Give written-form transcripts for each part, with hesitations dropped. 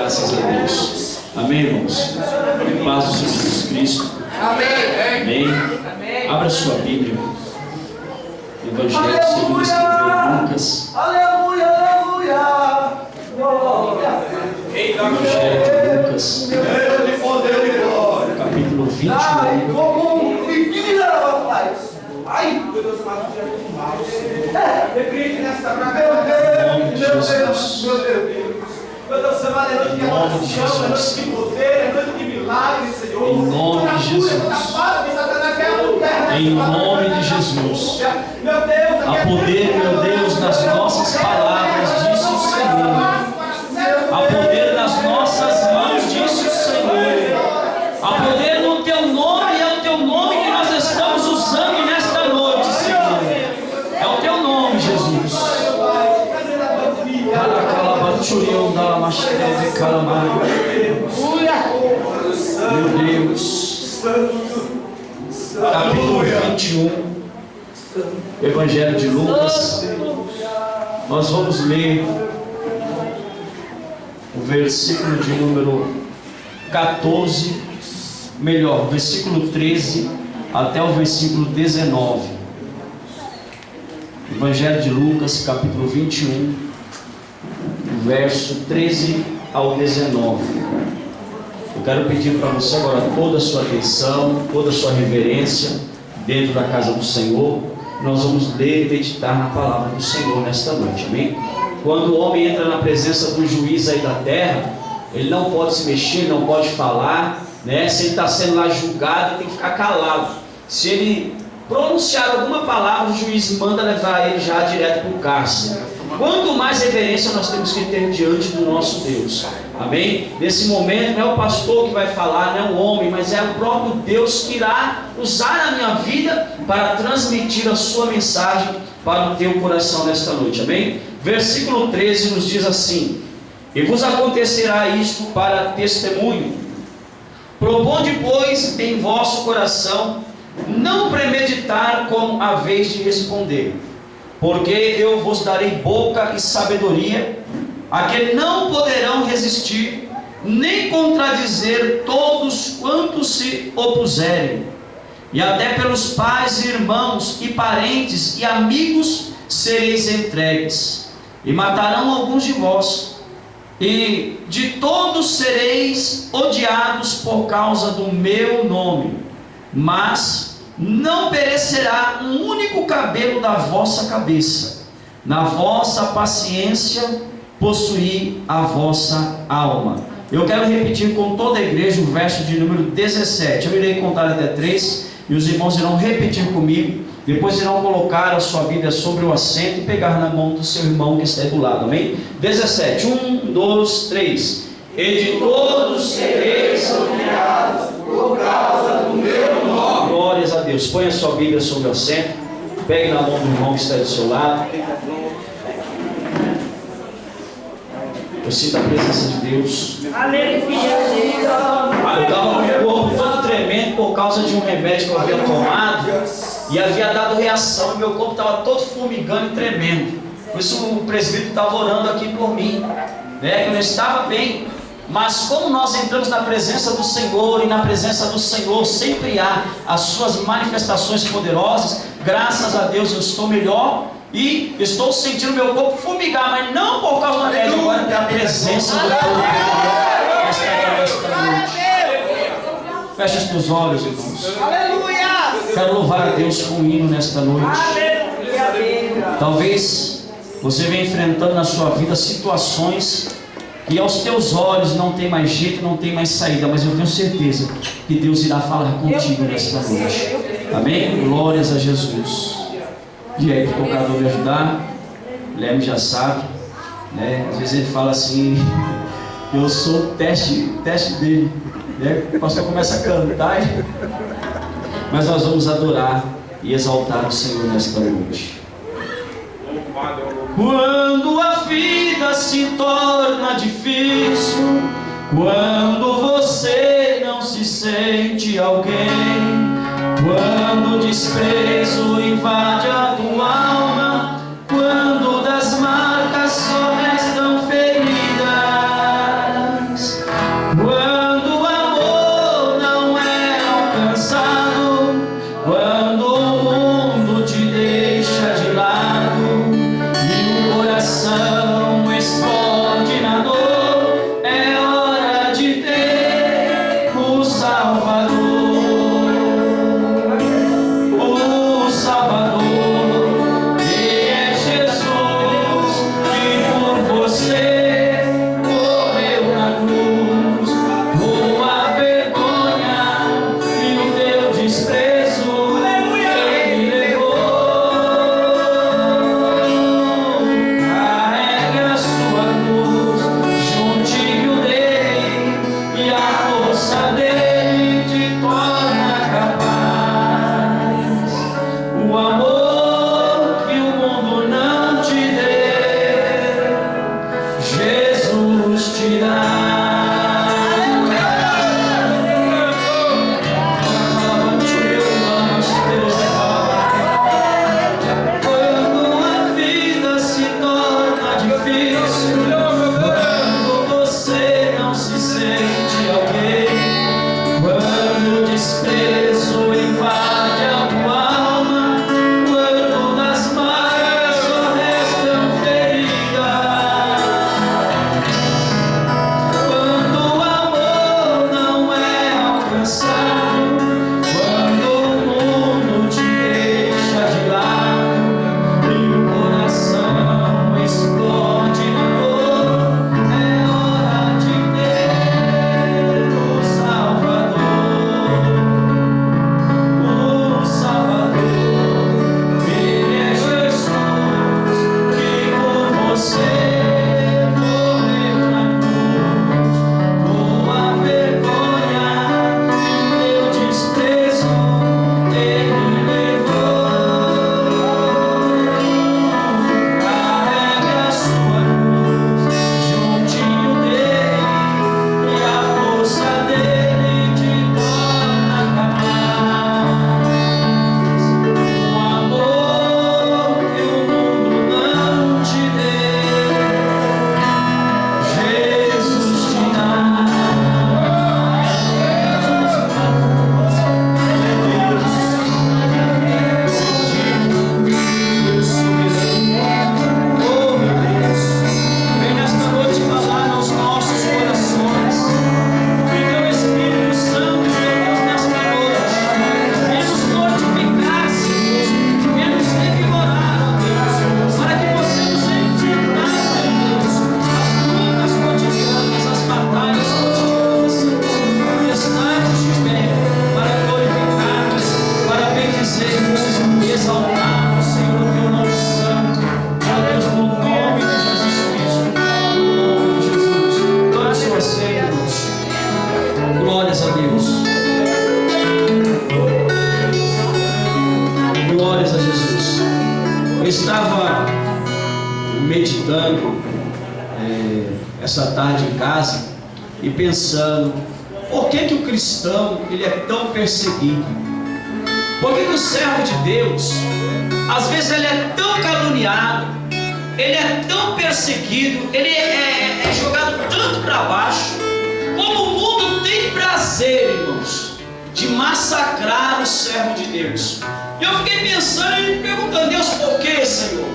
Graças a Deus. Amém, irmãos? Em paz do Senhor Jesus Cristo. Amém. Abra sua Bíblia. Evangelho segundo escreveu Lucas. Aleluia, aleluia. Evangelho de Lucas. Capítulo 21. Ai, meu Deus amado, repreende nessa Em nome de Jesus. Meu Deus, semana é noite de adoração, é noite de poder, é noite de milagre, Senhor. Em nome de Jesus. Em nome de Jesus. Há poder, meu Deus, nas nossas palavras, disse o Senhor. Há poder nas nossas mãos, disse o Senhor. Há poder no teu nome, e é o teu nome que nós estamos usando nesta noite, Senhor. É o teu nome, Jesus. Meu Deus. Capítulo 21, Evangelho de Lucas. Nós vamos ler o versículo de número 14, melhor, versículo 13 até o versículo 19. Evangelho de Lucas, capítulo 21, verso 13 ao 19. Eu quero pedir para você agora toda a sua atenção, toda a sua reverência dentro da casa do Senhor. Nós vamos ler e meditar na palavra do Senhor nesta noite, amém? Quando o homem entra na presença do juiz aí da terra, ele não pode se mexer, não pode falar, né? Se ele está sendo lá julgado, ele tem que ficar calado. Se ele pronunciar alguma palavra, o juiz manda levar ele já direto para o cárcere. Quanto mais reverência nós temos que ter diante do nosso Deus, amém? Nesse momento não é o pastor que vai falar, não é o homem, mas é o próprio Deus que irá usar a minha vida para transmitir a sua mensagem para o teu coração nesta noite, amém? Versículo 13 nos diz assim: e vos acontecerá isto para testemunho. Proponde, pois, em vosso coração não premeditar como haveis de responder, porque eu vos darei boca e sabedoria, a que não poderão resistir, nem contradizer todos quantos se opuserem. E até pelos pais, irmãos e parentes e amigos sereis entregues, e matarão alguns de vós, e de todos sereis odiados por causa do meu nome, mas não perecerá um único cabelo da vossa cabeça. Na vossa paciência possuí a vossa alma. Eu quero repetir com toda a igreja o verso de número 17. Eu irei contar até 3 e os irmãos irão repetir comigo. Depois irão colocar a sua Bíblia sobre o assento e pegar na mão do seu irmão que está aí do lado, amém? 17, 1, 2, 3. E de todos sereis odiados por causa do meu nome. Glórias a Deus. Põe a sua Bíblia sobre o assento. Pegue na mão do irmão que está aí do seu lado. Eu sinto a presença de Deus. Eu estava com o corpo todo tremendo por causa de um remédio que eu havia tomado e havia dado reação. Meu corpo estava todo formigando e tremendo. Por isso o presbítero estava orando aqui por mim, né? Que eu não estava bem. Mas como nós entramos na presença do Senhor, e na presença do Senhor sempre há as suas manifestações poderosas, graças a Deus eu estou melhor e estou sentindo meu corpo fumigar, mas não por causa da média, agora pela presença do Senhor. Feche os teus olhos, irmãos. Quero louvar a Deus com um hino nesta noite. Talvez você venha enfrentando na sua vida situações que aos teus olhos não tem mais jeito, não tem mais saída, mas eu tenho certeza que Deus irá falar contigo nesta noite, amém? Glórias a Jesus. E aí, o tocador me ajudar, o Guilherme já sabe, né? Às vezes ele fala assim, eu sou o teste dele, né? O pastor começa a cantar, mas nós vamos adorar e exaltar o Senhor nesta noite. Quando a vida se torna difícil, quando você não se sente alguém, quando o desprezo invade a tua alma, quando das marcas só restam feridas, Jesus te dá. meditando essa tarde em casa e pensando, por que o cristão ele é tão perseguido? Por que o servo de Deus, às vezes ele é tão caluniado, ele é tão perseguido, ele é jogado tanto para baixo? Como o mundo tem prazer, irmãos, de massacrar o servo de Deus. E eu fiquei pensando e me perguntando, Deus, por que, Senhor?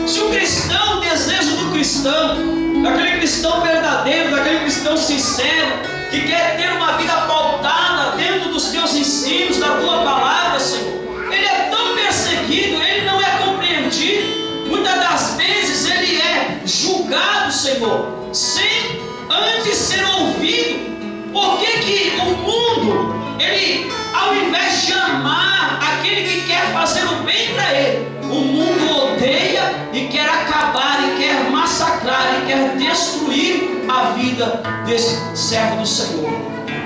Se o cristão, o desejo do cristão, daquele cristão verdadeiro, daquele cristão sincero, que quer ter uma vida pautada dentro dos teus ensinos, da tua palavra, Senhor, ele é tão perseguido, ele não é compreendido, muitas das vezes ele é julgado, Senhor, sem antes ser ouvido. Por que o mundo, ele, ao invés de amar aquele que quer fazer o bem para ele, o mundo odeia e quer acabar, e quer massacrar, e quer destruir a vida desse servo do Senhor?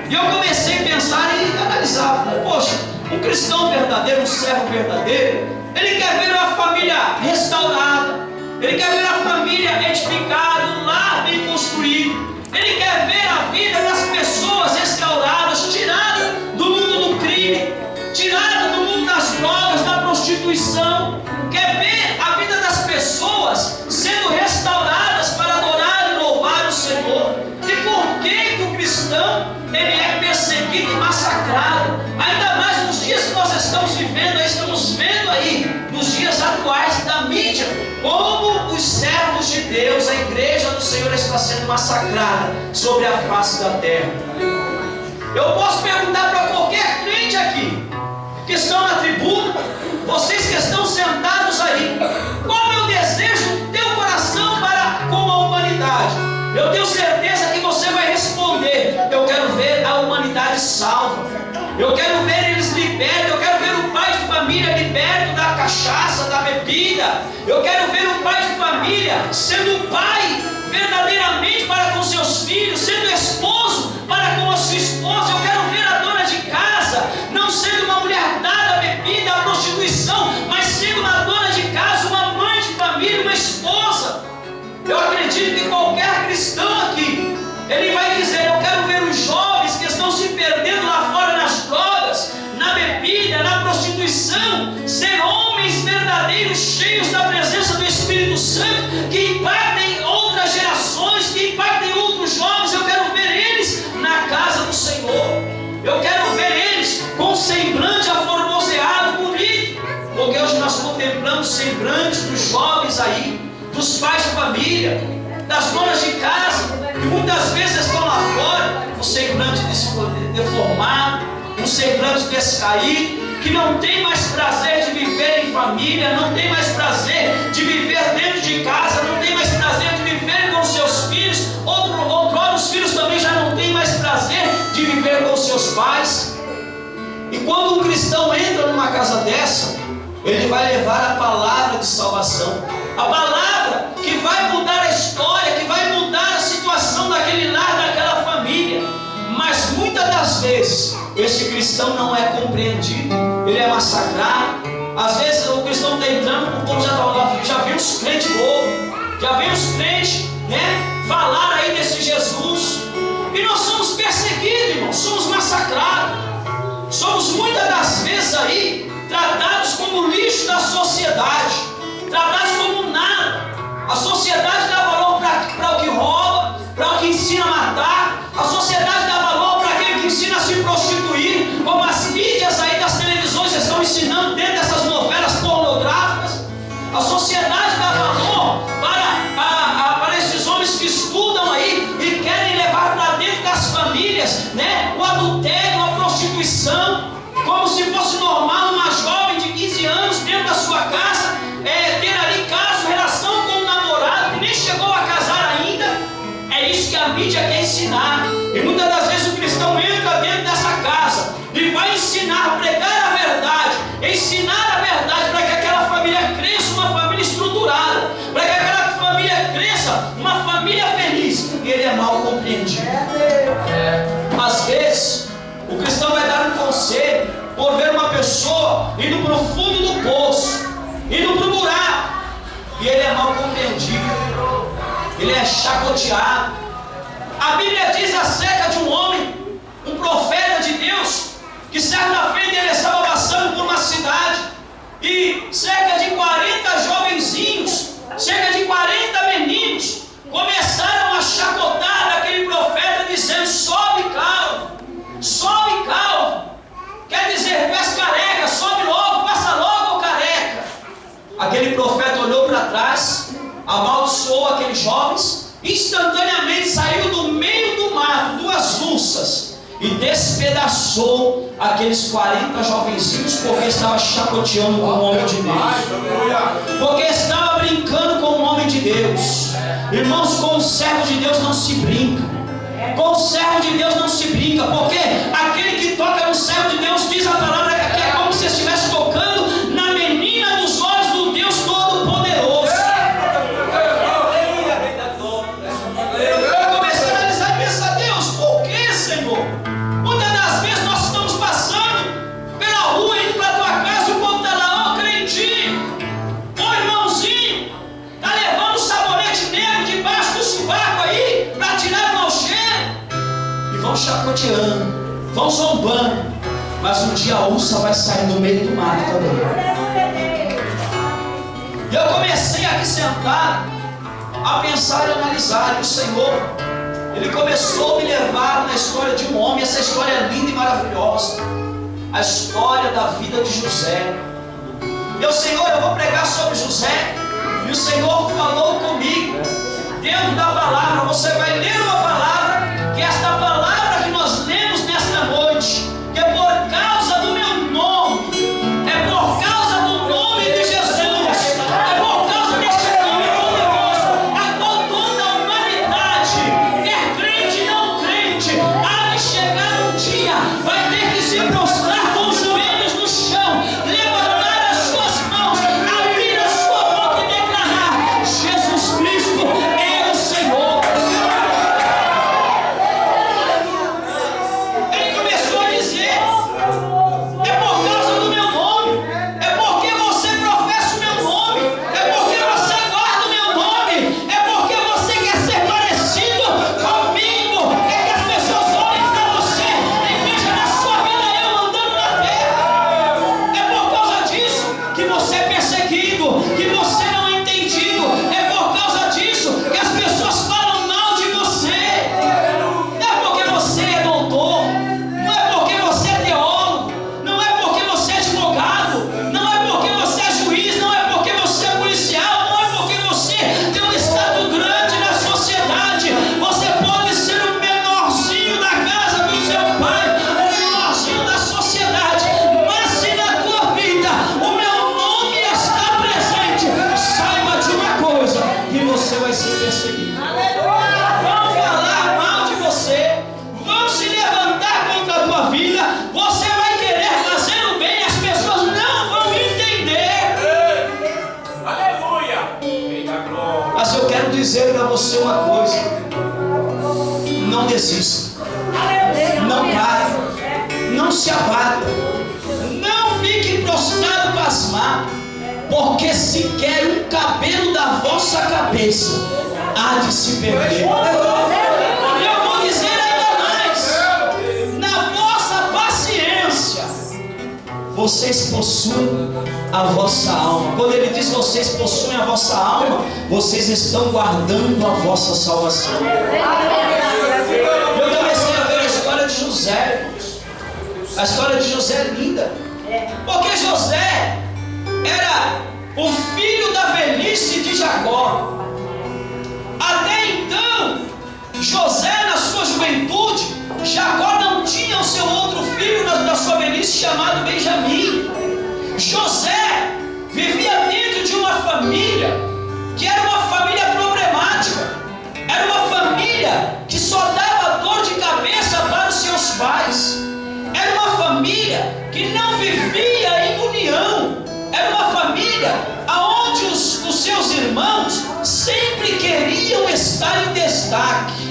E eu comecei a pensar e analisar, poxa, um cristão verdadeiro, um servo verdadeiro, ele quer ver uma família restaurada, ele quer ver a família edificada, um lar bem construído, ele quer ver a vida das pessoas restauradas, tirada do mundo do crime, tirada do mundo das drogas, da prostituição, quer ver a vida das pessoas sendo restauradas para adorar e louvar o Senhor. E por que o cristão ele é perseguido e massacrado? Ainda mais nos dias que nós estamos vendo aí, nos dias atuais da mídia, como os servos de Deus, a igreja do Senhor está sendo massacrada sobre a face da terra. Eu posso perguntar para qualquer crente aqui, que estão na tribuna, vocês que estão sentados aí, qual é o desejo do teu coração para com a humanidade? Eu tenho certeza que você vai responder: eu quero ver a humanidade salva, eu quero ver eles libertos, eu quero ver o pai de família liberto da cachaça, da bebida, eu quero ver o pai de família sendo pai verdadeiramente para com seus filhos, sendo esposo para com a sua esposa. Eu quero ver a dona de casa não sendo uma mulher dada à bebida, à prostituição, mas sendo uma dona de casa, uma mãe de família, uma esposa. Eu acredito que qualquer cristão aqui dos pais de família, das donas de casa, que muitas vezes estão lá fora, um semblante deformado, um semblante descaído, que não tem mais prazer de viver em família, não tem mais prazer de viver dentro de casa, não tem mais prazer de viver com seus filhos. Outrora os filhos também já não têm mais prazer de viver com seus pais. E quando um cristão entra numa casa dessa, ele vai levar a palavra de salvação, a palavra que vai mudar a história, que vai mudar a situação daquele lar, daquela família. Mas muitas das vezes esse cristão não é compreendido, ele é massacrado. Às vezes o cristão está entrando, o povo já viu os crentes bobos, já viu os crentes, falar aí desse Jesus. E nós somos perseguidos, irmãos, somos massacrados, somos muitas das vezes aí tratados como lixo da sociedade, tratados como nada. A sociedade dá valor para o que rouba, para o que ensina a matar. A sociedade dá valor para aquele que ensina a se prostituir, como as mídias aí das televisões estão ensinando dentro dessas novelas pornográficas. A sociedade dá valor para esses homens que estudam aí e querem levar para dentro das famílias, o adultério, a prostituição, como se fosse normal uma jovem de 15 anos dentro da sua casa ter ali relação com um namorado que nem chegou a casar ainda. É isso que a mídia quer ensinar. E muitas das vezes o cristão entra dentro dessa casa e vai ensinar, pregar a verdade, ensinar a verdade para que aquela família cresça uma família estruturada, para que aquela família cresça uma família feliz. E ele é mal compreendido. Às vezes o cristão vai dar um conselho por ver uma pessoa indo para o fundo do poço, indo para o buraco, e ele é mal compreendido, ele é chacoteado. A Bíblia diz acerca de um homem, um profeta de Deus, que certa feita ele estava passando por uma cidade e cerca de 40 jovenzinhos, cerca de 40 meninos começaram a chacotar aquele profeta dizendo: sobe calvo, sobe calvo. Quer dizer, tu és careca, sobe logo, passa logo, careca. Aquele profeta olhou para trás, amaldiçoou aqueles jovens, instantaneamente saiu do meio do mato, duas ursas, e despedaçou aqueles 40 jovenzinhos, porque estava chacoteando com o homem de Deus, porque estava brincando com o homem de Deus. Irmãos, com o servo de Deus não se brinca, com o servo de Deus não se brinca, porque aquele que toca no servo de Deus, diz a palavra que é como se estivesse tocando na menina dos olhos do Deus Todo-Poderoso. Eu comecei a analisar e pensar: Deus, por que, Senhor? Muitas das vezes nós estamos passando pela rua, indo para a tua casa, e o povo está lá: ó crentinho, ó irmãozinho, está levando o sabonete negro debaixo do sovaco aí, para tirar o mau cheiro. E vão chacoteando, vão zombando, mas um dia a ursa vai sair no meio do mato também. E eu comecei aqui sentado a pensar e analisar, e o Senhor, Ele começou a me levar na história de um homem. Essa história é linda e maravilhosa, a história da vida de José. E o Senhor, eu vou pregar sobre José, e o Senhor falou comigo, dentro da palavra, você vai ler uma palavra, que é esta palavra que nós lemos nesta noite, que é por causa do meu nome, é por causa do nome de Jesus, é por causa deste nome poderoso, a qual toda a humanidade, quer crente não crente, há de chegar um dia, vai ter que se prostrar com os joelhos no chão, levantar as suas mãos, abrir a sua boca e declarar: Jesus Cristo é o Senhor. desista, não pare, não se abata, não fique prostrado pasmado, porque sequer um cabelo da vossa cabeça há de se perder. E eu vou dizer ainda mais: na vossa paciência vocês possuem a vossa alma. Quando ele diz vocês possuem a vossa alma, vocês estão guardando a vossa salvação. Eu comecei a ver a história de José, irmãos. A história de José é linda, porque José era o filho da velhice de Jacó. Até então, José, na sua juventude, Jacó não tinha o seu outro filho na sua velhice, chamado Benjamim. José vivia dentro de uma família que era uma família problemática, era uma família que só dava dor de cabeça para os seus pais, era uma família que não vivia em união, era uma família onde os seus irmãos sempre queriam estar em destaque.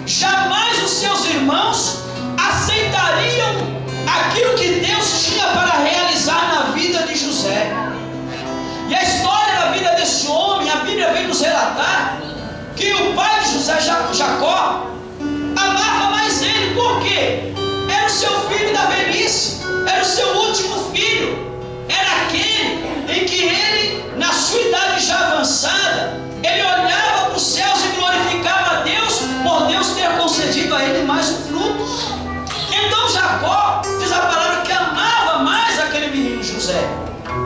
Jamais os seus irmãos aceitariam aquilo que Deus tinha para realizar na vida de José. E a história da vida desse homem, a Bíblia vem nos relatar que o pai de José, Jacó, amava mais ele. Por quê? Era o seu filho da velhice, era o seu último filho, era aquele em que ele, na sua idade já avançada, ele olhava para os céus e glorificava a Deus por Deus ter concedido a ele mais um fruto. Então Jacó, diz a palavra, que amava mais aquele menino José.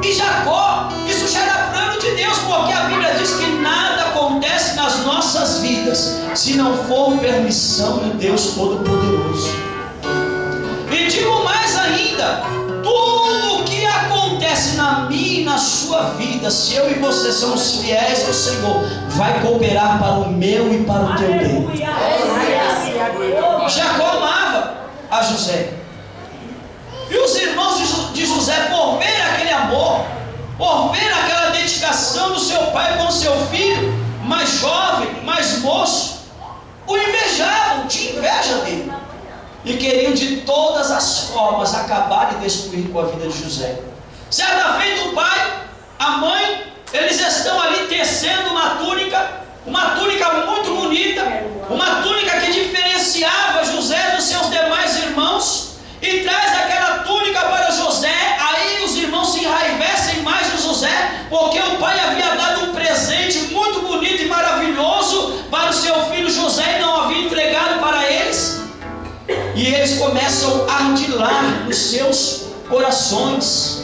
E Jacó, isso já era plano de Deus, porque a Bíblia diz que nada acontece nas nossas vidas se não for permissão de Deus Todo-Poderoso. E digo mais ainda: tudo o que acontece na minha e na sua vida, se eu e você somos fiéis ao Senhor, vai cooperar para o meu e para o teu bem. Jacó amava a José. E os irmãos de José, por ver aquele amor, por ver aquela dedicação do seu pai com o seu filho, mais jovem, mais moço, o invejavam, tinham inveja dele. E queriam de todas as formas acabar e destruir com a vida de José. Certa feita o pai, a mãe, eles estão ali tecendo uma túnica muito bonita, uma túnica que diferenciava José dos seus demais irmãos, e traz aquela túnica para José. Aí os irmãos se enraivecem mais de José, porque o pai havia dado um presente muito bonito e maravilhoso para o seu filho José e não havia entregado para eles. E eles começam a ardilar nos seus corações: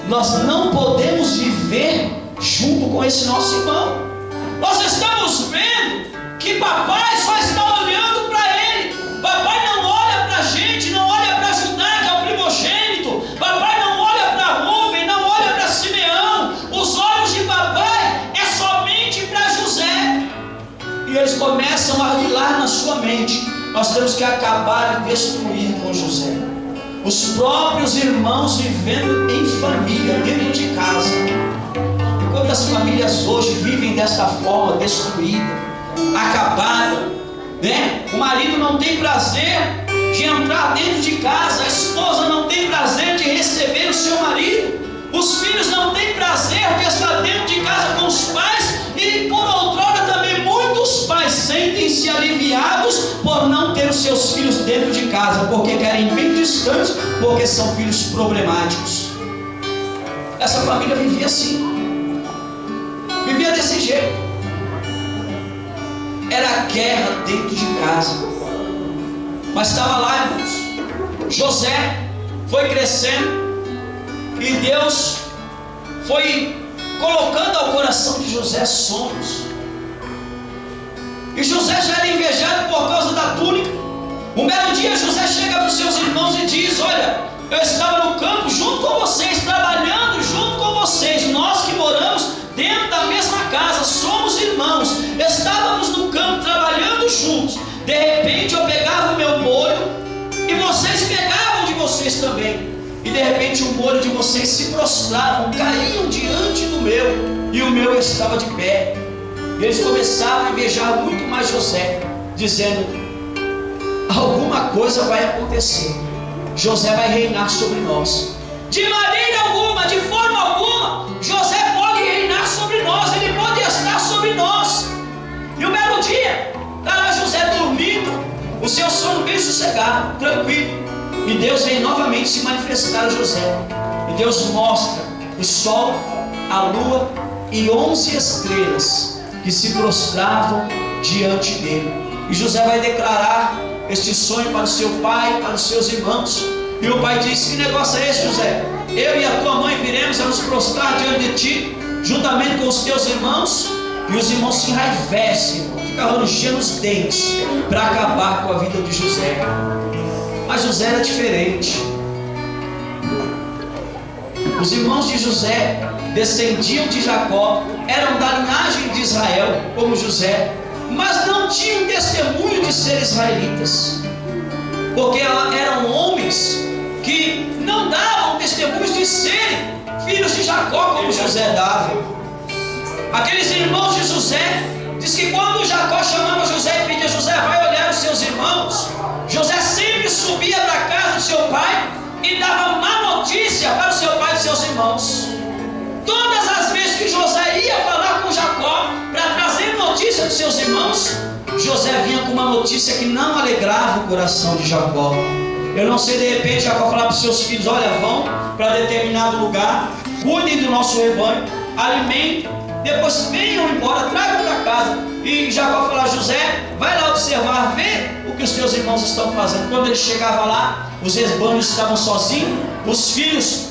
nós não podemos viver junto com esse nosso irmão. Nós estamos vendo que papai só está olhando para ele. Papai não olha para a gente, não olha para Judá, que é o primogênito. Papai não olha para Rúben, não olha para Simeão. Os olhos de papai é somente para José. E eles começam a ardilar na sua mente: nós temos que acabar e destruir com José. Os próprios irmãos vivendo em família, dentro de casa. E quantas famílias hoje vivem dessa forma, destruída, acabada, né? O marido não tem prazer de entrar dentro de casa, a esposa não tem prazer de receber o seu marido, os filhos não têm prazer de estar dentro de casa com os pais, e por outrora também muitos pais sentem-se aliviados por não ter os seus filhos dentro de casa, porque querem bem distante, porque são filhos problemáticos. Essa família vivia assim, vivia desse jeito. Era guerra dentro de casa. Mas estava lá, irmãos. José foi crescendo e Deus foi colocando ao coração de José sonhos. E José já era invejado por causa da túnica. Um belo dia José chega para os seus irmãos e diz: olha, eu estava no campo junto com vocês, trabalhando junto com vocês. Nós que moramos dentro da mesma casa, somos irmãos, estávamos no campo trabalhando juntos. De repente eu pegava o meu molho e vocês pegavam de vocês também. E de repente o molho de vocês se prostravam, caíam diante do meu, e o meu estava de pé. E eles começaram a invejar muito mais José, dizendo: alguma coisa vai acontecer. José vai reinar sobre nós. De maneira alguma, de forma alguma, José pode reinar sobre nós, ele pode estar sobre nós. E um belo dia, estava José dormindo, o seu sono bem sossegado, tranquilo. E Deus vem novamente se manifestar a José. E Deus mostra o sol, a lua e 11 estrelas que se prostravam diante dele. E José vai declarar este sonho para o seu pai, para os seus irmãos. E o pai diz: que negócio é esse, José? Eu e a tua mãe viremos a nos prostrar diante de ti, juntamente com os teus irmãos. E os irmãos se enraivecem, ficam rangendo os dentes para acabar com a vida de José. Mas José era diferente. Os irmãos de José descendiam de Jacó, eram da linhagem de Israel, como José, mas não tinham testemunho de ser israelitas, porque eram homens que não davam testemunhos de serem filhos de Jacó, como José dava. Aqueles irmãos de José, diz que quando Jacó chamava José e pedia: José, vai olhar os seus irmãos, José sempre subia para a casa do seu pai e dava má notícia para o seu pai e os seus irmãos. Todas as vezes que José ia falar com Jacó para trazer notícia dos seus irmãos, José vinha com uma notícia que não alegrava o coração de Jacó. Eu não sei, de repente Jacó falava para os seus filhos: olha, vão para determinado lugar, cuidem do nosso rebanho, alimentem, depois venham embora, tragam para casa. E Jacó falava: José, vai lá observar, vê o que os teus irmãos estão fazendo. Quando ele chegava lá, os rebanhos estavam sozinhos, os filhos,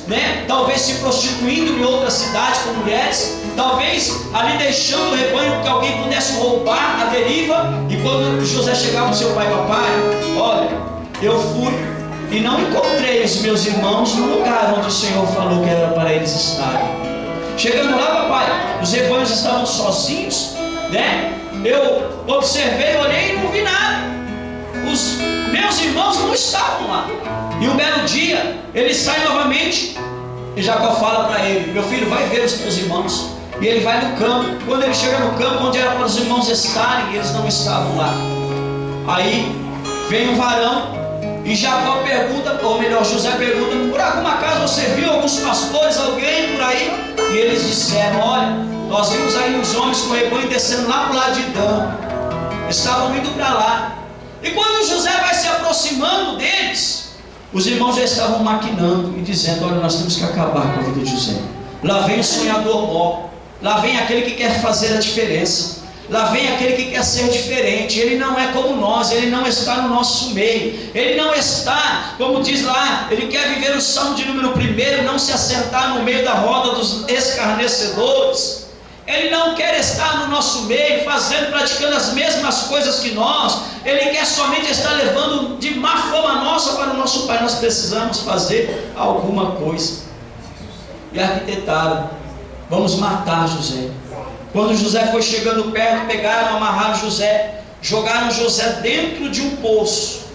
talvez se prostituindo em outra cidade com mulheres, talvez ali deixando o rebanho porque alguém pudesse roubar a deriva. E quando José chegava no seu pai: papai, olha, eu fui e não encontrei os meus irmãos no lugar onde o Senhor falou que era para eles estarem. Chegando lá, papai, os rebanhos estavam sozinhos, eu observei, olhei e não vi nada. Os meus irmãos não estavam lá. E um belo dia, ele sai novamente e Jacó fala para ele: meu filho, vai ver os teus irmãos. E ele vai no campo. Quando ele chega no campo onde era para os irmãos estarem, eles não estavam lá. Aí vem um varão e Jacó pergunta, ou melhor, José pergunta: por alguma acaso você viu alguns pastores, alguém por aí? E eles disseram: olha, nós vimos aí uns homens com o rebanho descendo lá para o lado de Dan, estavam indo para lá. E quando José vai se aproximando deles, os irmãos já estavam maquinando e dizendo: olha, nós temos que acabar com a vida de José. Lá vem o sonhador mau, lá vem aquele que quer fazer a diferença, lá vem aquele que quer ser diferente. Ele não é como nós, ele não está no nosso meio, ele não está, como diz lá, ele quer viver o salmo de número 1, não se assentar no meio da roda dos escarnecedores. Ele não quer estar no nosso meio, praticando as mesmas coisas que nós. Ele quer somente estar levando de má fama nossa para o nosso Pai. Nós precisamos fazer alguma coisa. E arquitetaram: vamos matar José. Quando José foi chegando perto, pegaram, amarraram José, jogaram José dentro de um poço.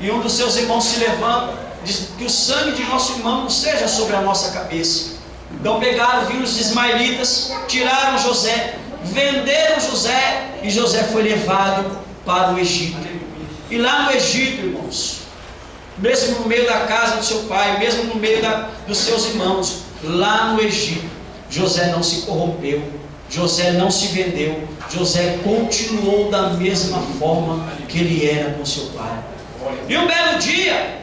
E um dos seus irmãos se levanta, diz: que o sangue de nosso irmão não seja sobre a nossa cabeça. Então pegaram, viram os ismaelitas, tiraram José, venderam José, e José foi levado para o Egito. E lá no Egito, irmãos, mesmo no meio da casa do seu pai, mesmo no meio dos seus irmãos, lá no Egito, José não se corrompeu, José não se vendeu, José continuou da mesma forma que ele era com seu pai. E um belo dia,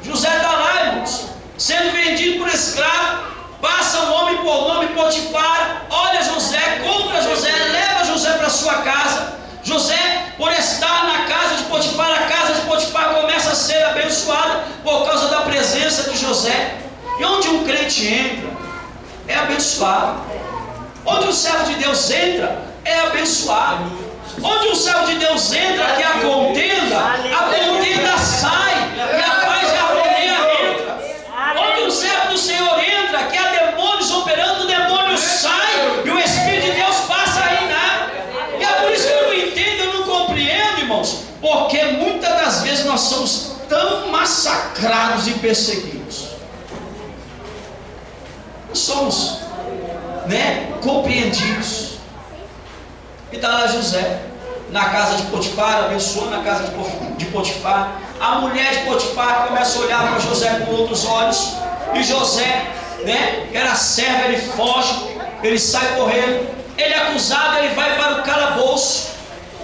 José está lá, irmãos, sendo vendido por escravo. Passa um homem por nome Potifar, olha José, compra José, leva José para sua casa. José, por estar na casa de Potifar, a casa de Potifar começa a ser abençoada por causa da presença de José. E onde um crente entra, é abençoado. Onde o servo de Deus entra, é abençoado. Onde o servo de Deus entra, que é a contenda sai, e a paz e a harmonia entra. Onde o servo do Senhor entra, que há demônios operando, o demônio sai, e o Espírito de Deus passa a reinar. E é por isso que eu não entendo, eu não compreendo, irmãos, porque muitas das vezes nós somos tão massacrados e perseguidos. Não somos compreendidos. E está lá José, na casa de Potifar, abençoou na casa de Potifar. A mulher de Potifar começa a olhar para José com outros olhos, e José, que era servo, ele foge, ele sai correndo, ele é acusado, ele vai para o calabouço,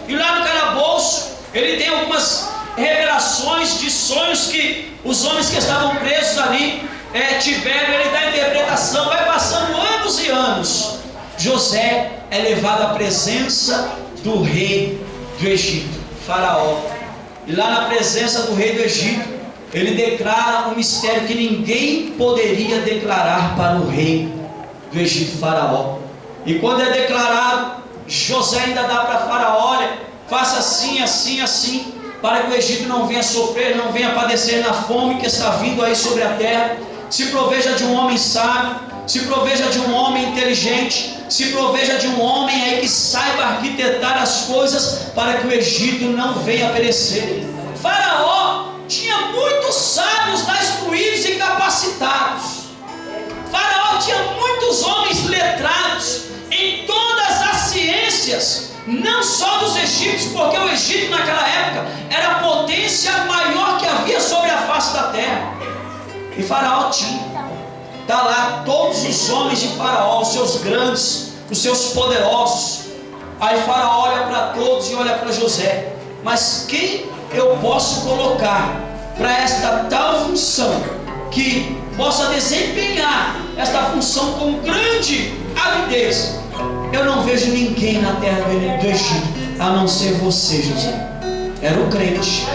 e lá no calabouço ele tem algumas revelações de sonhos que os homens que estavam presos ali tiveram. Ele dá interpretação, vai passando anos e anos. José é levado à presença do rei do Egito, Faraó, e lá na presença do rei do Egito, ele declara um mistério que ninguém poderia declarar para o rei do Egito, Faraó. E quando é declarado, José ainda dá para Faraó: olha, faça assim, assim, assim, para que o Egito não venha sofrer, não venha padecer na fome que está vindo aí sobre a terra. Se proveja de um homem sábio, se proveja de um homem inteligente, se proveja de um homem aí que saiba arquitetar as coisas para que o Egito não venha perecer. Faraó tinha muitos sábios lá, instruídos e capacitados. Faraó tinha muitos homens letrados em todas as ciências, não só dos egípcios, porque o Egito naquela época era a potência maior que havia sobre a face da terra. E Faraó está lá todos os homens de Faraó, os seus grandes, os seus poderosos. Aí Faraó olha para todos e olha para José: mas quem eu posso colocar para esta tal função, que possa desempenhar esta função com grande avidez? Eu não vejo ninguém na terra do Egito a não ser você, José. Era o crente,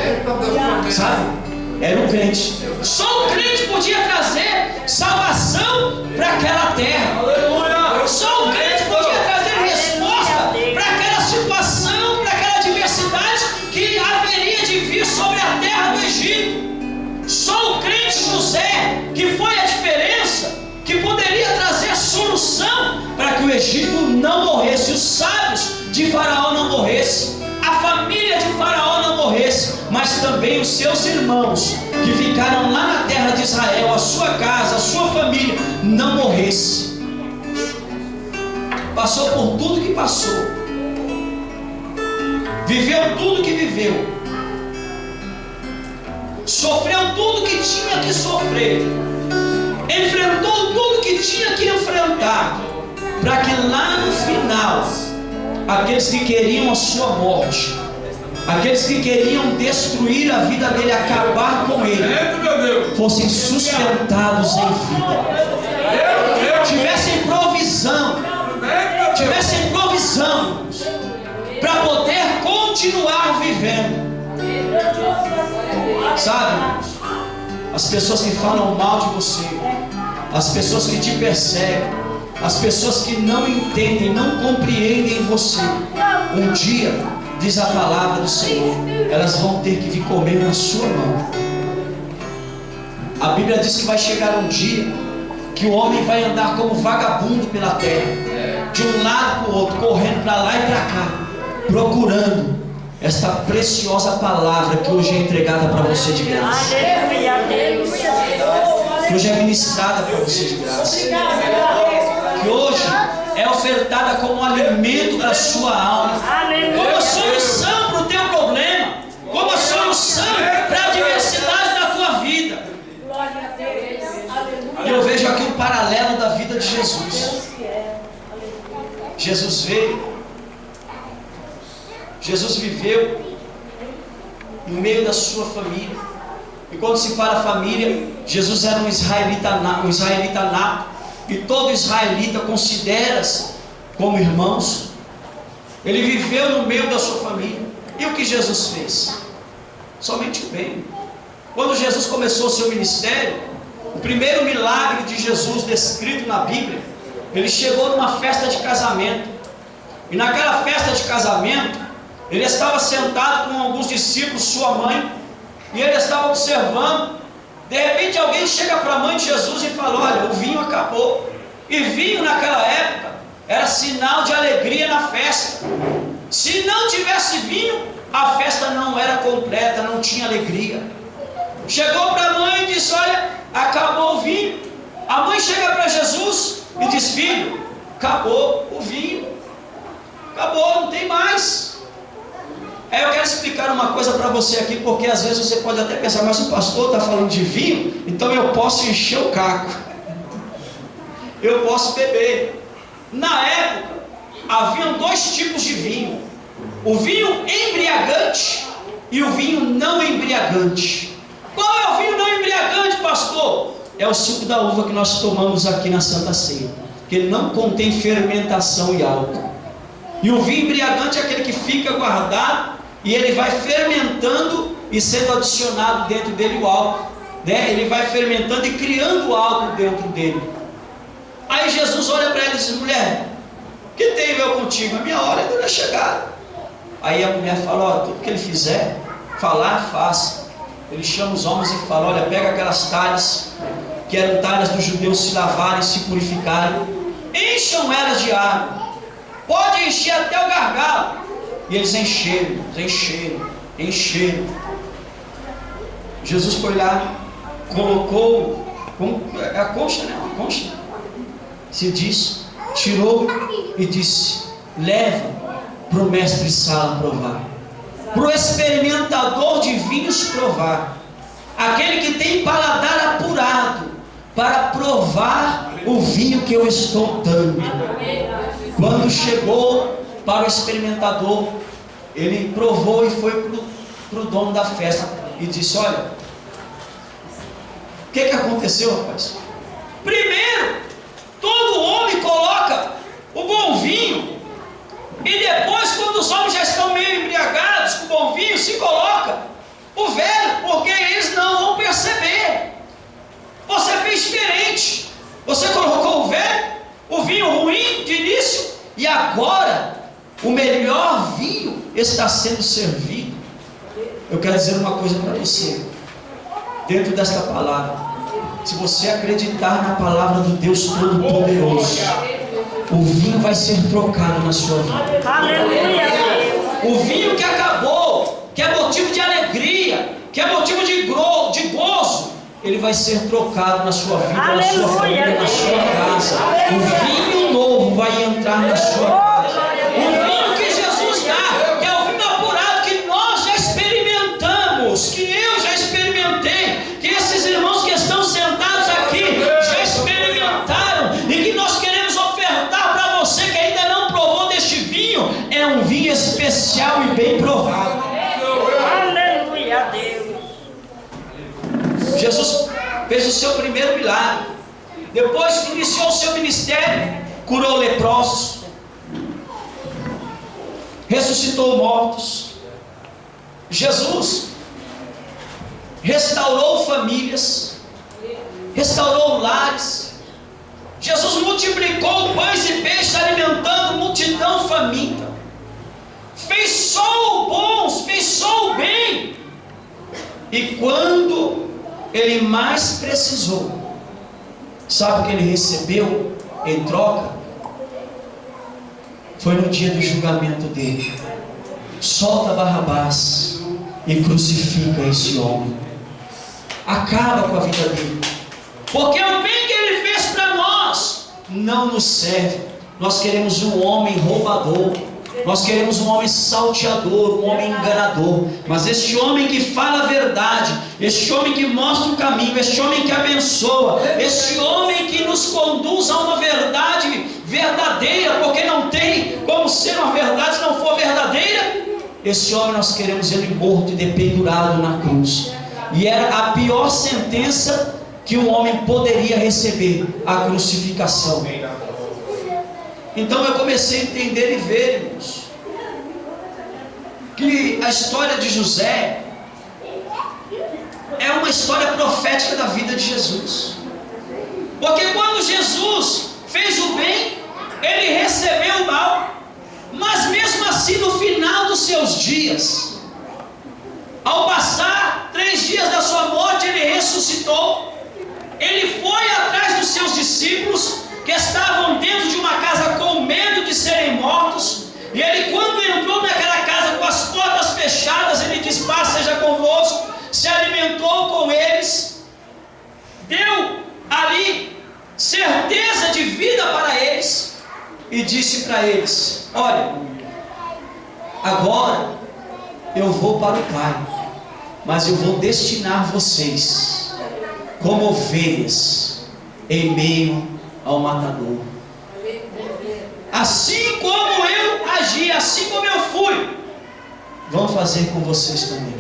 sabe? Era um crente. Só o crente podia trazer salvação para aquela terra. Aleluia. Só o crente podia trazer resposta para aquela situação, para aquela adversidade que haveria de vir sobre a terra do Egito. Só o crente José, que foi a diferença, que poderia trazer a solução para que o Egito não morresse, os sábios de Faraó não morressem, a família de Faraó não morresse, mas também os seus irmãos que ficaram lá na terra de Israel, a sua casa, a sua família, não morresse. Passou por tudo que passou, viveu tudo que viveu, sofreu tudo que tinha que sofrer, enfrentou tudo que tinha que enfrentar, para que lá no final, aqueles que queriam a sua morte, aqueles que queriam destruir a vida dele, acabar com ele, fossem sustentados em vida, tivessem provisão para poder continuar vivendo. Sabe, as pessoas que falam mal de você, as pessoas que te perseguem, as pessoas que não entendem, não compreendem você, um dia, diz a palavra do Senhor, elas vão ter que vir comer na sua mão. A Bíblia diz que vai chegar um dia que o homem vai andar como vagabundo pela terra, de um lado para o outro, correndo para lá e para cá, procurando esta preciosa palavra que hoje é entregada para você de graça, que hoje é ministrada para você de graça, que hoje é ofertada como alimento para a sua alma, como a solução para o teu problema, como a solução para a adversidade da tua vida. E eu vejo aqui um paralelo da vida de Jesus. Jesus veio, Jesus viveu no meio da sua família. E quando se fala família, Jesus era um israelita nato, e todo israelita considera-se como irmãos. Ele viveu no meio da sua família. E o que Jesus fez? Somente o bem. Quando Jesus começou o seu ministério, o primeiro milagre de Jesus descrito na Bíblia, ele chegou numa festa de casamento. E naquela festa de casamento, ele estava sentado com alguns discípulos, sua mãe, e ele estava observando. De repente alguém chega para a mãe de Jesus e fala: olha, o vinho acabou. E vinho naquela época era sinal de alegria na festa. Se não tivesse vinho, a festa não era completa, não tinha alegria. Chegou para a mãe e disse: olha, acabou o vinho. A mãe chega para Jesus e diz: filho, acabou o vinho, acabou, não tem mais. Aí eu quero explicar uma coisa para você aqui, porque às vezes você pode até pensar, mas o pastor está falando de vinho, então eu posso encher o caco, eu posso beber. Na época, haviam dois tipos de vinho: o vinho embriagante e o vinho não embriagante. Qual é o vinho não embriagante, pastor? É o suco da uva que nós tomamos aqui na Santa Ceia, que ele não contém fermentação e álcool. E o vinho embriagante é aquele que fica guardado e ele vai fermentando e sendo adicionado dentro dele o álcool, né? Ele vai fermentando e criando o álcool dentro dele. Aí Jesus olha para ele e diz: mulher, o que tem eu contigo? A minha hora ainda não é chegada. Aí a mulher fala: ó, tudo que ele fizer, falar, faça. Ele chama os homens e fala: olha, pega aquelas talhas, que eram talhas dos judeus se lavarem, se purificarem, encham elas de água, pode encher até o gargalo. E eles encheram. Jesus foi lá, colocou a concha, né? Uma concha, se diz, tirou e disse: leva para o mestre Sala provar, para o experimentador de vinhos provar, aquele que tem paladar apurado para provar o vinho que eu estou dando. Quando chegou para o experimentador, ele provou e foi para o dono da festa e disse: olha, o que aconteceu, rapaz? Primeiro, todo homem coloca o bom vinho, e depois, quando os homens já estão meio embriagados com o bom vinho, se coloca o velho, porque eles não vão perceber. Você fez diferente, você colocou o velho, o vinho ruim de início, e agora o melhor vinho está sendo servido. Eu quero dizer uma coisa para você, dentro desta palavra: se você acreditar na palavra do Deus Todo-Poderoso, o vinho vai ser trocado na sua vida. Aleluia. O vinho que acabou, que é motivo de alegria, que é motivo de gozo, ele vai ser trocado na sua vida, na sua família, na sua casa. O vinho novo vai entrar na sua casa. O vinho que Jesus dá, que é o vinho apurado, que nós já experimentamos, que eu já experimentei, que esses irmãos que estão sentados aqui já experimentaram, e que nós queremos ofertar para você que ainda não provou deste vinho. É um vinho especial e bem provado. Aleluia a Deus. Jesus fez o seu primeiro milagre. Depois que iniciou o seu ministério, curou leprosos, ressuscitou mortos. Jesus restaurou famílias, restaurou lares. Jesus multiplicou pães e peixes, alimentando multidão faminta. Fez só o bom, fez só o bem. E quando ele mais precisou, sabe o que ele recebeu em troca? Foi no dia do julgamento dele: solta Barrabás e crucifica esse homem, acaba com a vida dele, porque o bem que ele fez para nós não nos serve. Nós queremos um homem roubador, nós queremos um homem salteador, um homem enganador. Mas este homem que fala a verdade, este homem que mostra o caminho, este homem que abençoa, este homem que nos conduz a uma verdade verdadeira, porque não tem como ser uma verdade se não for verdadeira. Esse homem nós queremos ele morto e dependurado na cruz. E era a pior sentença que um homem poderia receber, a crucificação. Então eu comecei a entender e ver, irmãos, que a história de José é uma história profética da vida de Jesus. Porque quando Jesus fez o bem, ele recebeu o mal. Mas mesmo assim, no final dos seus dias, ao passar 3 dias da sua morte, ele ressuscitou. Ele foi atrás dos seus discípulos, que estavam dentro de uma casa com medo de serem mortos. E ele, quando entrou naquela casa com as portas fechadas, ele disse: paz seja convosco. Se alimentou com eles, deu ali certeza de vida para eles, e disse para eles: olha, agora eu vou para o Pai, mas eu vou destinar vocês como ovelhas em meio ao matador. Assim como eu agi, assim como eu fui, vão fazer com vocês também.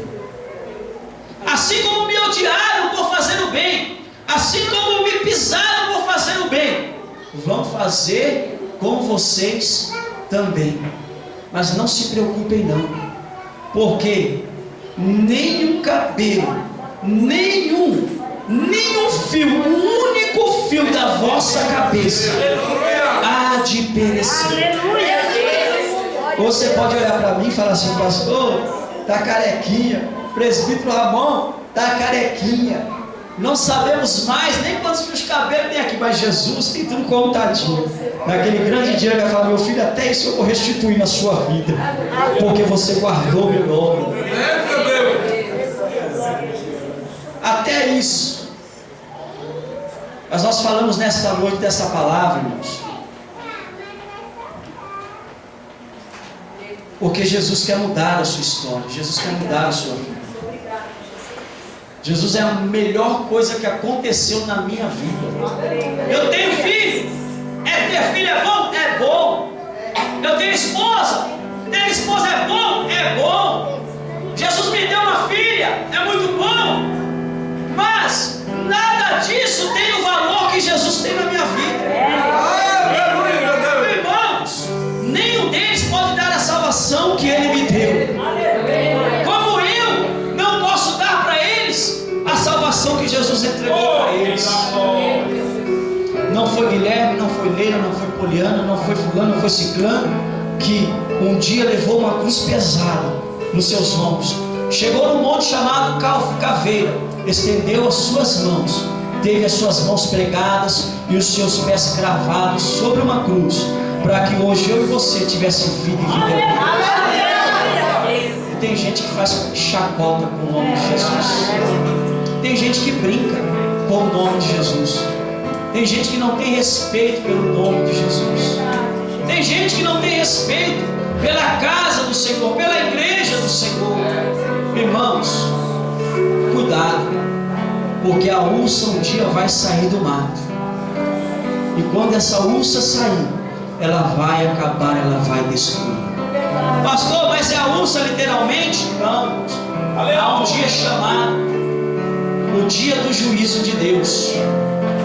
Assim como me odiaram por fazer o bem, assim como me pisaram por fazer o bem, vão fazer com vocês também. Mas não se preocupem não, porque nenhum cabelo, nenhum fio, um único fio da vossa cabeça há de perecer. Você pode olhar para mim e falar assim: pastor, tá carequinha, presbítero Ramon, tá carequinha, não sabemos mais nem quantos fios de cabelo tem aqui, mas Jesus tem tudo contadinho. Naquele grande dia ele vai falar: meu filho, até isso eu vou restituir na sua vida, porque você guardou meu nome. Até isso. Mas nós falamos nesta noite dessa palavra, irmãos, porque Jesus quer mudar a sua história, Jesus quer mudar a sua vida. Jesus é a melhor coisa que aconteceu na minha vida. Eu tenho filho, ter filho é bom? É bom. Eu tenho esposa, ter esposa é bom? É bom. Jesus me deu uma filha, é muito bom. Mas nada disso tem o valor que Jesus tem na minha vida. Irmãos, nenhum deles pode dar a salvação que Ele me deu. Como eu não posso dar para eles a salvação que Jesus entregou para eles. Não foi Guilherme, não foi Leila, não foi Poliana, não foi fulano, não foi ciclano, que um dia levou uma cruz pesada nos seus ombros, chegou num monte chamado Caveira, estendeu as suas mãos, teve as suas mãos pregadas e os seus pés cravados sobre uma cruz, para que hoje eu e você tivesse vida e vida eterna. E tem gente que faz chacota com o nome de Jesus, tem gente que brinca com o nome de Jesus, tem gente que não tem respeito pelo nome de Jesus, tem gente que não tem respeito pela casa do Senhor, pela igreja do Senhor. Irmãos, cuidado, porque a ursa um dia vai sair do mato, e quando essa ursa sair, ela vai acabar, ela vai destruir. Pastor, mas é a ursa literalmente? Não. Há um dia chamado o dia do juízo de Deus,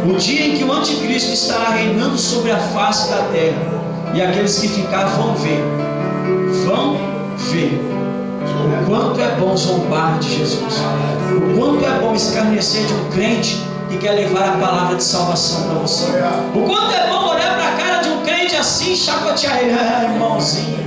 o dia em que o anticristo estará reinando sobre a face da terra, e aqueles que ficar vão ver o quanto é bom zombar de Jesus, o quanto é bom escarnecer de um crente que quer levar a palavra de salvação para você, o quanto é bom olhar para a cara de um crente assim, chacotear ele: irmãozinho.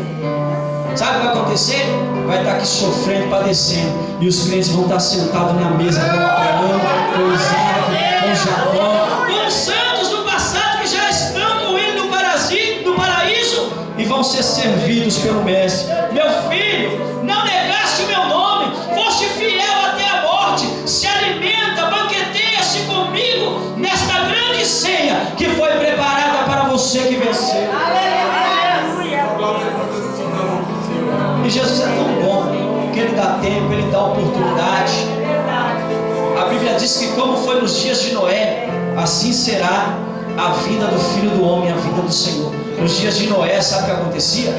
Sabe o que vai acontecer? Vai estar aqui sofrendo, padecendo, e os crentes vão estar sentados na mesa com Abraão, com Isaac, com Jacó, com os santos do passado que já estão com ele no paraíso, e vão ser servidos pelo Mestre. Meu filho, não negaste o meu nome, foste fiel até a morte, se alimenta, banqueteia-se comigo nesta grande ceia que foi preparada para você que venceu. E Jesus é tão bom que Ele dá tempo, Ele dá oportunidade. A Bíblia diz que como foi nos dias de Noé, assim será a vida do Filho do Homem, a vida do Senhor. Nos dias de Noé, sabe o que acontecia?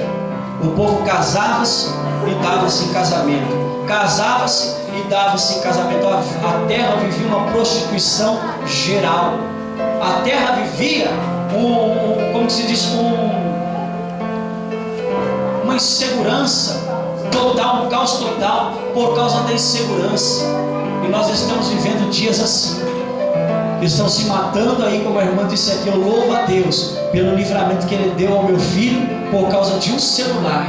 O povo casava-se e dava-se em casamento, casava-se e dava-se em casamento. A terra vivia uma prostituição geral. A terra vivia como se diz, uma insegurança total, um caos total, por causa da insegurança. E nós estamos vivendo dias assim. Estão se matando aí, como a irmã disse aqui. Eu louvo a Deus pelo livramento que Ele deu ao meu filho por causa de um celular,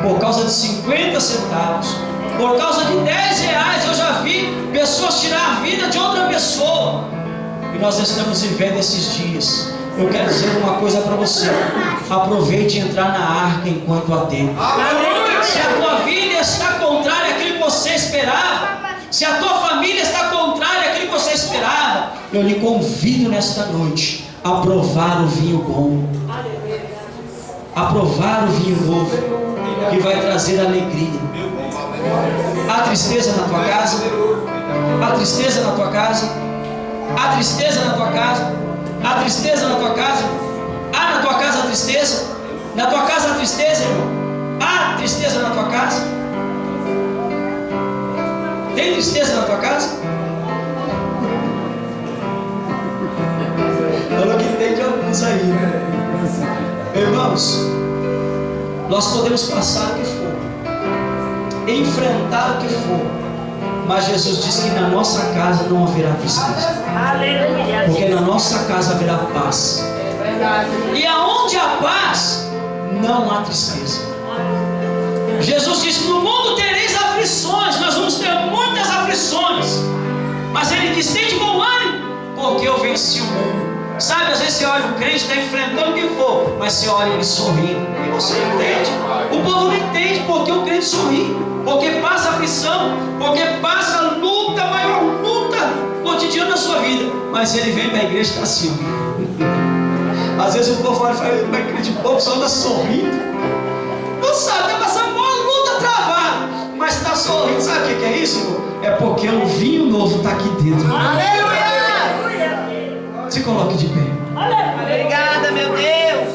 por causa de 50 centavos, por causa de 10 reais. Eu já vi pessoas tirar a vida de outra pessoa. E nós estamos vivendo esses dias. Eu quero dizer uma coisa para você: aproveite entrar na arca enquanto há tempo. Se a tua vida está contrária àquilo que você esperava, se a tua família está contrária àquilo que você esperava, eu lhe convido nesta noite a provar o vinho bom, a provar o vinho novo. que vai trazer alegria. Há tristeza na tua casa? Há tristeza na tua casa? Há tristeza na tua casa? Há tristeza na tua casa? Há na tua casa tristeza? Na tua casa há tristeza, irmão? Há tristeza na tua casa? Tem tristeza na tua casa? Falou que tem de alguns aí, né? Irmãos, nós podemos passar o que for, enfrentar o que for, mas Jesus disse que na nossa casa não haverá tristeza. Aleluia. Porque na nossa casa haverá paz. E aonde há paz, não há tristeza. Jesus disse: no mundo tereis aflições. Nós vamos ter muitas aflições, mas Ele diz: tem de bom ânimo, porque eu venci o mundo. Sabe, às vezes você olha o crente, está enfrentando o que for, mas você olha ele sorrindo, e você entende. O povo não entende porque o crente sorri, porque passa aflição, porque passa luta, maior luta cotidiana na sua vida, mas ele vem para a igreja e está assim. Às vezes o povo olha e fala: mas crente povo só anda sorrindo, não sabe, está passando por uma luta travada, mas está sorrindo. Sabe o que é isso, irmão? É porque o vinho novo está aqui dentro. Aleluia. Se coloque de pé. Obrigada, meu Deus.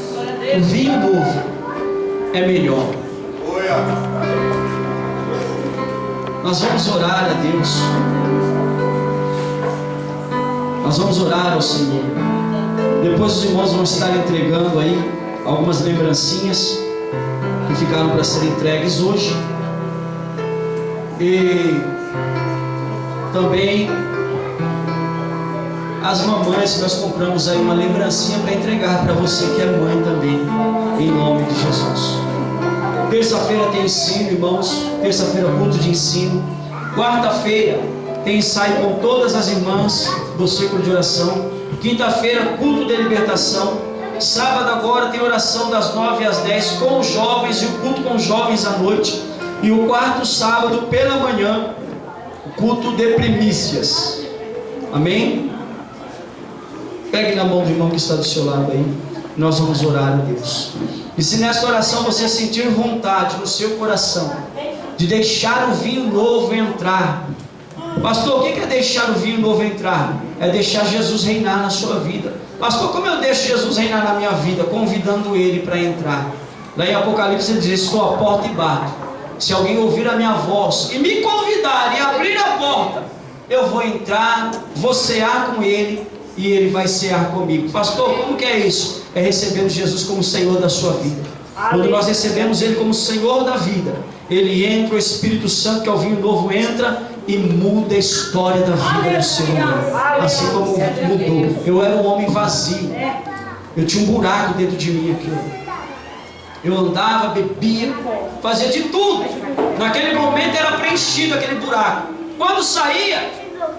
O vinho novo é melhor. Nós vamos orar a Deus. Nós vamos orar ao Senhor. Depois os irmãos vão estar entregando aí algumas lembrancinhas que ficaram para serem entregues hoje. E também as mamães, nós compramos aí uma lembrancinha para entregar para você que é mãe também, em nome de Jesus. Terça-feira tem ensino, irmãos. Terça-feira culto de ensino. Quarta-feira tem ensaio com todas as irmãs do círculo de oração. Quinta-feira culto de libertação. Sábado agora tem oração das 9 às 10 com os jovens e o culto com os jovens à noite. E o quarto sábado pela manhã, o culto de primícias. Amém? Pegue na mão do irmão que está do seu lado aí. Nós vamos orar a Deus. E se nesta oração você sentir vontade no seu coração de deixar o vinho novo entrar. Pastor, o que é deixar o vinho novo entrar? É deixar Jesus reinar na sua vida. Pastor, como eu deixo Jesus reinar na minha vida? Convidando Ele para entrar. Lá em Apocalipse ele diz: estou à porta e bato. Se alguém ouvir a minha voz e me convidar e abrir a porta, eu vou entrar, vou cear com Ele e Ele vai cear comigo. Pastor, como que é isso? É recebendo Jesus como Senhor da sua vida. Quando nós recebemos Ele como Senhor da vida, Ele entra, o Espírito Santo, que é o vinho novo, entra e muda a história da vida do ser humano. Assim como mudou. Eu era um homem vazio, eu tinha um buraco dentro de mim aqui. Eu andava, bebia, fazia de tudo. Naquele momento era preenchido aquele buraco. Quando saía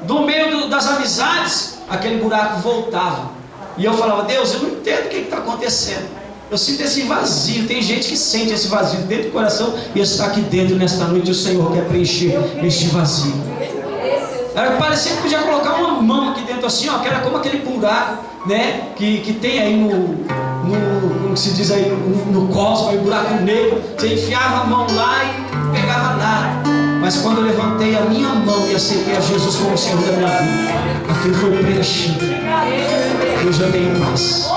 do meio das amizades, aquele buraco voltava. E eu falava: Deus, eu não entendo o que está acontecendo. Eu sinto esse vazio. Tem gente que sente esse vazio dentro do coração, e está aqui dentro nesta noite. O Senhor quer preencher este vazio. Parecia que podia colocar uma mão aqui dentro assim, ó, que era como aquele buraco, né, que tem aí como se diz aí, no cosmos, aí, buraco negro. Você enfiava a mão lá e pegava nada. Mas quando eu levantei a minha mão e aceitei a Jesus como Senhor da minha vida, aquilo foi preenchido. Eu já tenho paz.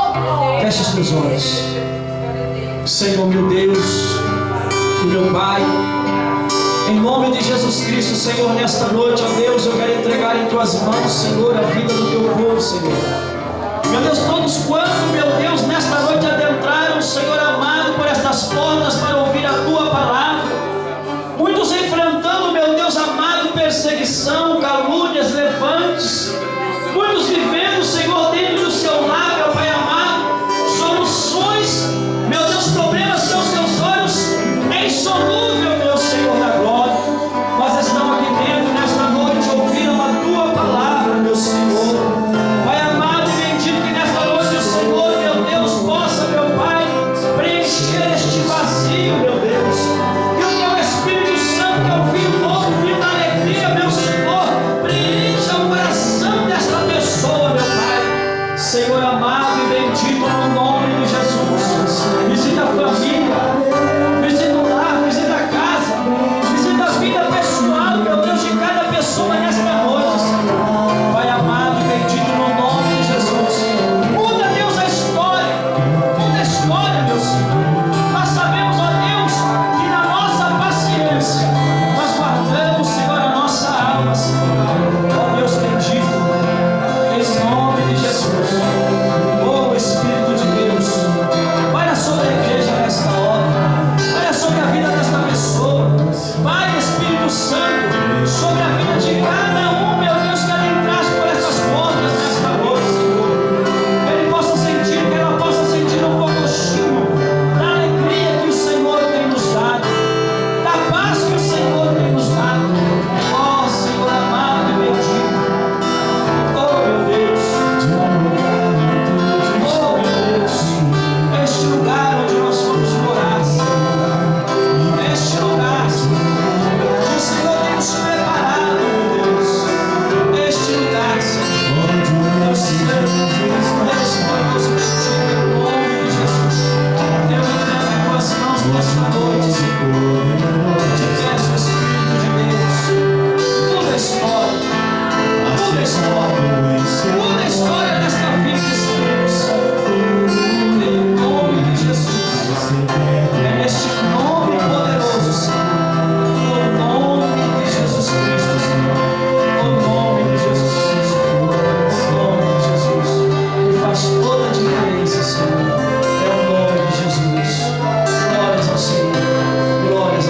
Feche os teus olhos. Senhor, meu Deus e meu Pai, em nome de Jesus Cristo, Senhor, nesta noite, ó Deus, eu quero entregar em Tuas mãos, Senhor, a vida do Teu povo, Senhor. Meu Deus, todos quantos, meu Deus, nesta noite adentraram, Senhor amado, por estas portas para ouvir a Tua palavra. Muitos enfrentando, meu Deus amado, perseguição, calúnias, levantes,